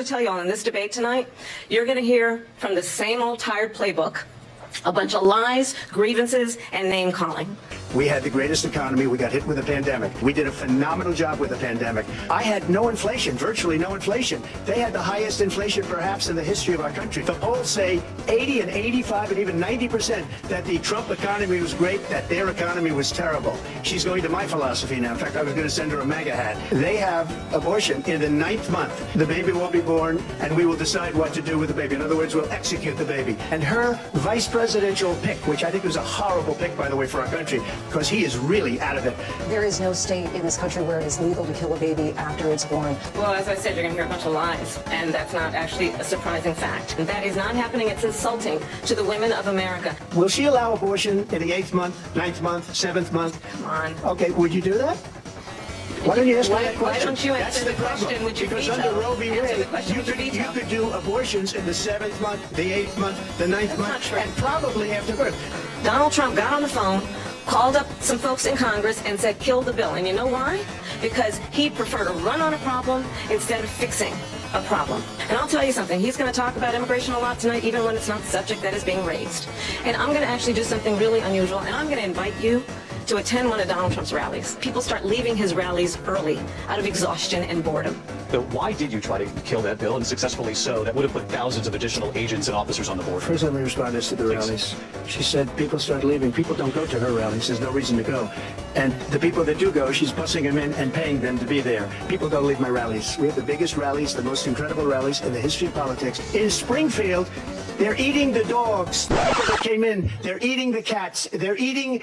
to tell y'all in this debate tonight, you're going to hear from the same old tired playbook, a bunch of lies, grievances, and name-calling. We had the greatest economy. We got hit with a pandemic. We did a phenomenal job with the pandemic. I had no inflation, virtually no inflation. They had the highest inflation perhaps in the history of our country. The polls say 80 and 85 and even 90% that the Trump economy was great, that their economy was terrible. She's going to my philosophy now. In fact, I was going to send her a MAGA hat. They have abortion in the 9th month. The baby will be born, and we will decide what to do with the baby. In other words, we'll execute the baby. And her vice presidential pick, which I think was a horrible pick, by the way, for our country, because he is really out of it. There is no state in this country where it is legal to kill a baby after it's born. Well, as I said, you're going to hear a bunch of lies, and that's not actually a surprising fact. And that is not happening. It's insulting to the women of America. Will she allow abortion in the 8th month, 9th month, 7th month? Come on. Okay, would you do that? Why don't you ask me that question? Why don't you answer the question with your Because veto? under Roe v. Wade, you could do abortions in the 7th month, the 8th month, the 9th month, and probably after birth. Donald Trump got on the phone, called up some folks in Congress and said, kill the bill. And you know why? Because he'd prefer to run on a problem instead of fixing a problem. And I'll tell you something, he's going to talk about immigration a lot tonight, even when it's not the subject that is being raised. And I'm going to actually do something really unusual, and I'm going to invite you to attend one of Donald Trump's rallies. People start leaving his rallies early out of exhaustion and boredom. So why did you try to kill that bill, and successfully so? That would have put thousands of additional agents and officers on the board. First, let me respond to the rallies. She said people start leaving. People don't go to her rallies. There's no reason to go. And the people that do go, she's bussing them in and paying them to be there. People don't leave my rallies. We have the biggest rallies, the most incredible rallies in the history of politics. In Springfield, they're eating the dogs. The people that came in, they're eating the cats. They're eating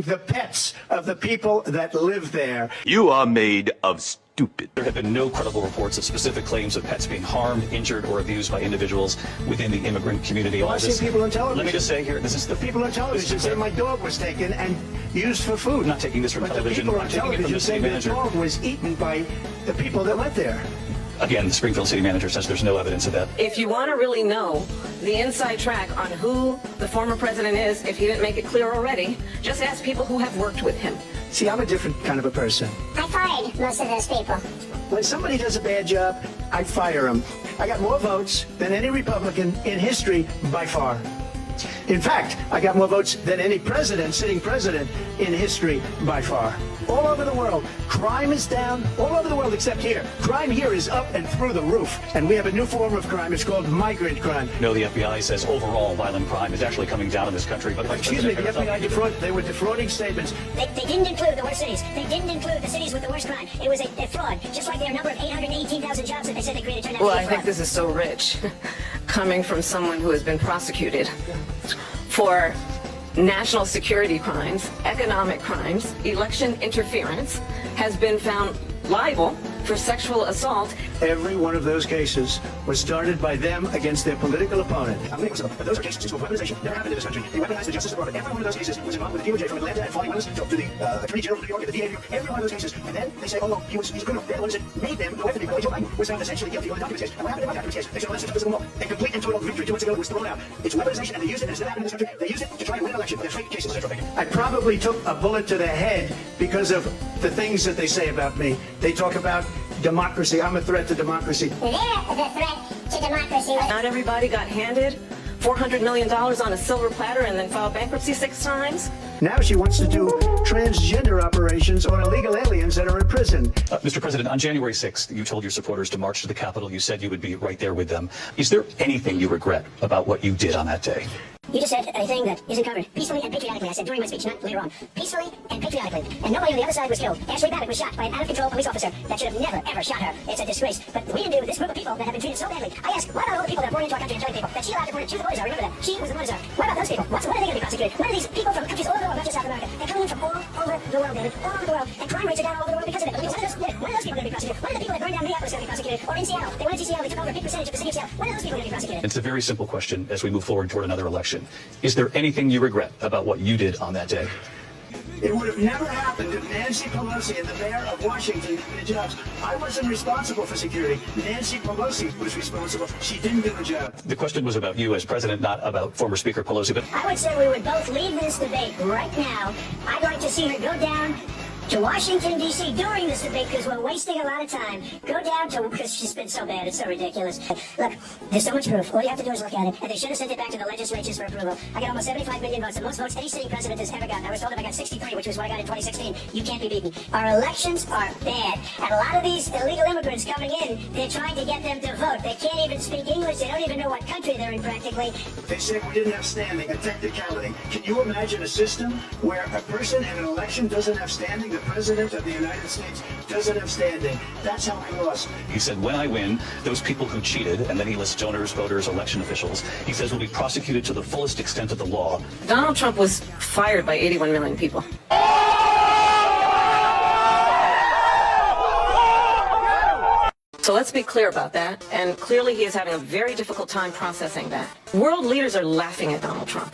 the pets of the people that live there. You are made of stupid. There have been no credible reports of specific claims of pets being harmed, injured, or abused by individuals within the immigrant community. I've seen people on television. Let me just say here, this is the people on television say my dog was taken and used for food. I'm not taking this from television. The people I'm on taking it from television the say city the manager. dog was eaten by the people that went there. Again, the Springfield city manager says there's no evidence of that. If you want to really know the inside track on who the former president is, if he didn't make it clear already, just ask people who have worked with him. See, I'm a different kind of a person. I fired most of those people. When somebody does a bad job, I fire them. I got more votes than any Republican in history by far. In fact, I got more votes than any president, sitting president in history by far. All over the world, crime is down. All over the world except here. Crime here is up and through the roof. And we have a new form of crime. It's called migrant crime. No, the FBI says overall violent crime is actually coming down in this country. But excuse me, the FBI they were defrauding statements. They didn't include the worst cities. They didn't include the cities with the worst crime. It was a fraud, just like their number of 818,000 jobs that they said they created turned out to be a fraud. Well, I think this is so rich, coming from someone who has been prosecuted for national security crimes, economic crimes, election interference, has been found liable for sexual assault. Every one of those cases was started by them against their political opponent. But those are cases of weaponization. Never happened in this country. They weaponized the Justice Department. Every one of those cases was involved with the DOJ from Atlanta and flying to the Attorney General of New York and the DA. Every one of those cases. And then they say, oh, no, he's criminal. They're the ones that made them go after people. Joe Biden was found essentially guilty on the documents case. And what happened in my documents case? They said, well, that's just a physical law. A complete and total victory 2 months ago was thrown out. It's weaponization, and they used it, and it's never happened in this country. They used it to try and win an election. They're fake cases. I probably took a bullet to the head because of the things that they say about me. They talk about democracy. I'm a threat to democracy. They're the threat to democracy. Not everybody got handed $400 million on a silver platter and then filed bankruptcy 6 times. Now she wants to do transgender operations on illegal aliens that are in prison. Mr. President, on January 6th, you told your supporters to march to the Capitol. You said you would be right there with them. Is there anything you regret about what you did on that day? You just said a thing that isn't covered. Peacefully and patriotically. I said during my speech, not later on. Peacefully and patriotically. And nobody on the other side was killed. Ashley Babbitt was shot by an out-of-control police officer that should have never, ever shot her. It's a disgrace. But we didn't do this group of people that have been treated so badly. I asked, what about all the people that are born into our country and killing people? That she allowed to born into the Motors, remember that. She was the Motors. What about those people? What are they going to be prosecuted? What are these people from countries all over the world, not just South America? They're coming in from all over the world, David. All over the world. And crime rates are down all over the world because of it. When are those people going to be prosecuted? When are the people that burned down Minneapolis going to be prosecuted? Or in Seattle? They went into Seattle, they took over a big percentage of the city of Seattle. When are those people going to be prosecuted? It's a very simple question as we move forward toward another election. Is there anything you regret about what you did on that day? It would have never happened if Nancy Pelosi and the mayor of Washington did the jobs. I wasn't responsible for security. Nancy Pelosi was responsible. She didn't do the job. The question was about you as president, not about former Speaker Pelosi. But I would say we would both leave this debate right now. I'd like to see her go down to Washington, D.C. during this debate because we're wasting a lot of time. Go down to, because she's been so bad, it's so ridiculous. Look, there's so much proof. All you have to do is look at it. And they should have sent it back to the legislatures for approval. I got almost 75 million votes, the most votes any sitting president has ever gotten. I was told if I got 63, which was what I got in 2016, you can't be beaten. Our elections are bad. And a lot of these illegal immigrants coming in, they're trying to get them to vote. They can't even speak English. They don't even know what country they're in practically. They said we didn't have standing, a technicality. Can you imagine a system where a person in an election doesn't have standing? The President of the United States doesn't have standing. That's how we lost. He said, when I win, those people who cheated, and then he lists donors, voters, election officials, he says will be prosecuted to the fullest extent of the law. Donald Trump was fired by 81 million people. So let's be clear about that, and clearly he is having a very difficult time processing that. World leaders are laughing at Donald Trump.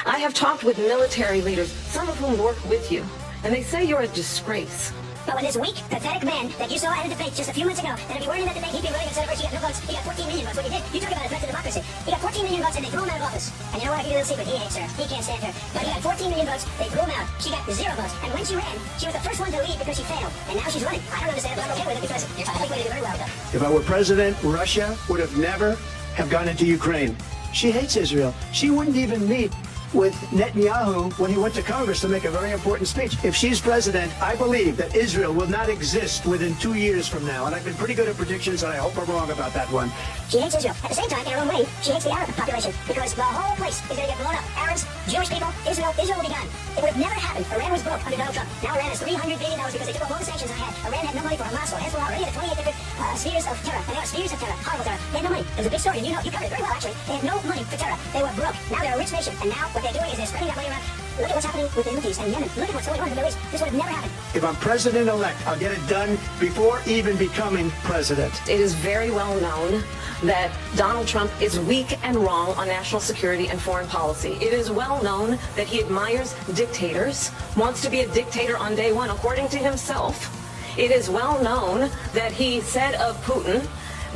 I have talked with military leaders, some of whom work with you, and they say you're a disgrace. But when this weak, pathetic man that you saw at a debate just a few months ago, that if he weren't in that debate, he'd be running for Senate first, he got no votes. He got 14 million votes. What he did, you talk about a threat to democracy. He got 14 million votes and they threw him out of office. And you know what, I'll give you a little secret, he hates her. He can't stand her. But he got 14 million votes, they threw him out. She got 0 votes. And when she ran, she was the first one to leave because she failed. And now she's running. I don't understand, but I'm okay with it because I think we're going to do very well. If I were president, Russia would have never have gone into Ukraine. She hates Israel. She wouldn't even meet with Netanyahu when he went to Congress to make a very important speech. If she's president, I believe that Israel will not exist within 2 years from now. And I've been pretty good at predictions, and I hope I'm wrong about that one. She hates Israel. At the same time, in her own way, she hates the Arab population because the whole place is going to get blown up. Arabs, Jewish people, Israel will be gone. It would have never happened. Iran was broke under Donald Trump. Now Iran has $300 billion because they took off all the sanctions I had. Iran had no money for Hamas or Hezbollah or any of the 28 different spheres of terror. And they are spheres of terror, horrible terror. They had no money. There's a big story, and you covered it very well, actually. They had no money for terror. They were broke. Now they're a rich nation. And now what they're doing is they're spreading that money around. Look at what's happening with the Houthis and Yemen. Look at what's going on in the Middle East. This would have never happened. If I'm president-elect, I'll get it done before even becoming president. It is very well known that Donald Trump is weak and wrong on national security and foreign policy. It is well known that he admires dictators, wants to be a dictator on day one, according to himself. It is well known that he said of Putin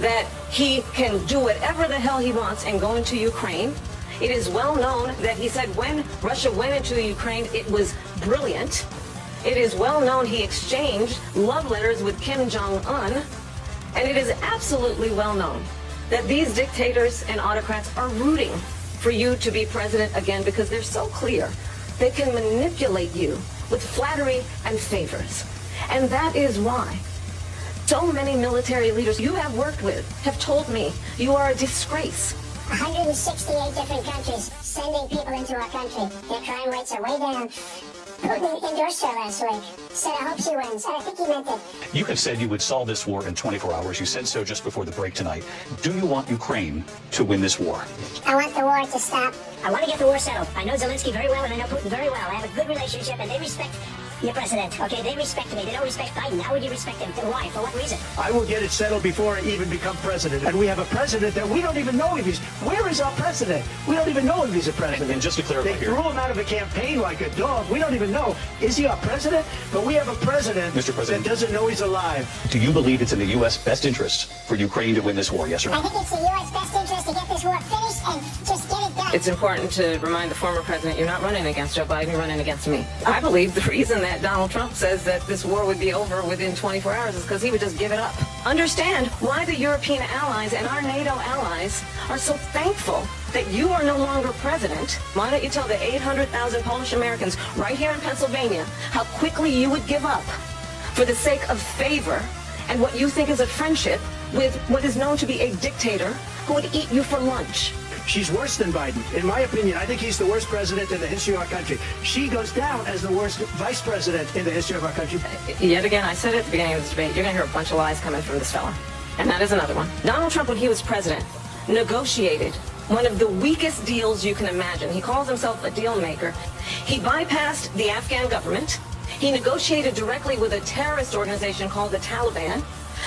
that he can do whatever the hell he wants and go into Ukraine. It is well known that he said when Russia went into Ukraine, it was brilliant. It is well known he exchanged love letters with Kim Jong-un. And it is absolutely well known that these dictators and autocrats are rooting for you to be president again because they're so clear. They can manipulate you with flattery and favors. And that is why so many military leaders you have worked with have told me you are a disgrace. 168 different countries sending people into our country. Their crime rates are way down. Putin endorsed her last week. Said, I hope she wins. And I think he meant it. You have said you would solve this war in 24 hours. You said so just before the break tonight. Do you want Ukraine to win this war? I want the war to stop. I want to get the war settled. I know Zelensky very well and I know Putin very well. I have a good relationship and they respect your president, okay? They respect me. They don't respect Biden. How would you respect him? Why? For what reason? I will get it settled before I even become president. And we have a president that we don't even know if he's... Where is our president? We don't even know if he's a president. And just to clarify they here... threw him out of a campaign like a dog. We don't even know. Is he our president? But we have a president, Mr. President, that doesn't know he's alive. Do you believe it's in the U.S. best interest for Ukraine to win this war, yes or no? I think it's the U.S. best interest to get this war finished and just get it done. It's important to remind the former president you're not running against Joe Biden, you're running against me. I believe the reason that Donald Trump says that this war would be over within 24 hours is because he would just give it up. Understand why the European allies and our NATO allies are so thankful that you are no longer president. Why don't you tell the 800,000 Polish Americans right here in Pennsylvania how quickly you would give up for the sake of favor and what you think is a friendship with what is known to be a dictator who would eat you for lunch. She's worse than Biden. In my opinion, I think he's the worst president in the history of our country. She goes down as the worst vice president in the history of our country. Yet again, I said at the beginning of this debate, you're going to hear a bunch of lies coming from this fella. And that is another one. Donald Trump, when he was president, negotiated one of the weakest deals you can imagine. He calls himself a deal maker. He bypassed the Afghan government. He negotiated directly with a terrorist organization called the Taliban.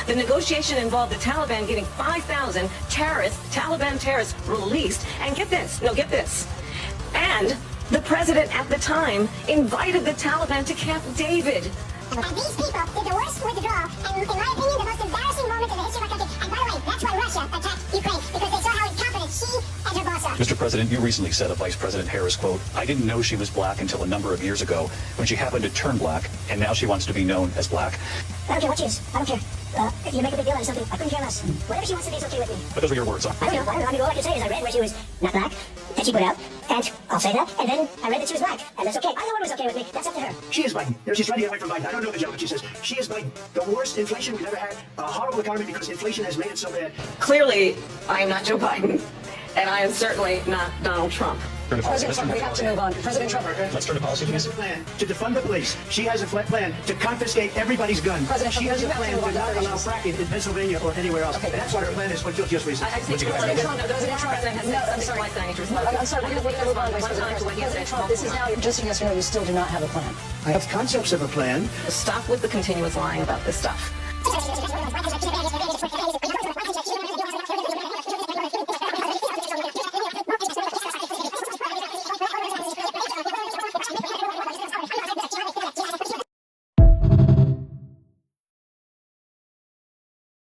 The negotiation involved the Taliban getting 5,000 Taliban terrorists released. And get this, and the president at the time invited the Taliban to Camp David. And these people did the worst withdrawal, and in my opinion, the most embarrassing moment in the history of our country. And by the way, that's why Russia attacked Ukraine, because they saw how incompetent she and her boss are. Mr. President, you recently said of Vice President Harris, quote, "I didn't know she was black until a number of years ago when she happened to turn black, and now she wants to be known as black." I don't care what she is. I don't care. If you make a big deal out of something, I couldn't care less. Whatever she wants to be is okay with me. But those were your words, huh? I don't know. I mean, all I can say is I read where she was not black, that she put out, and I'll say that, and then I read that she was black, and that's okay. Either one was okay with me. That's up to her. She is Biden. She's running away from Biden. I don't know the joke, but she says she is Biden. The worst inflation we've ever had. A horrible economy because inflation has made it so bad. Clearly, I am not Joe Biden, and I am certainly not Donald Trump. President Trump, we have to move on. President Trump. Let's turn to policy, please. She has a plan to defund the police. She has a plan to confiscate everybody's gun. President She Trump, has a you have to plan move to on to not other allow issues. fracking in Pennsylvania or anywhere else. Okay. And that's what her plan is, what just recently. I think President Trump, the president has something like that. I'm sorry, we're going to move on. President Trump, this is now just a yes or no. You still do not have a plan. I have concepts of a plan. Stop with the continuous lying about this stuff.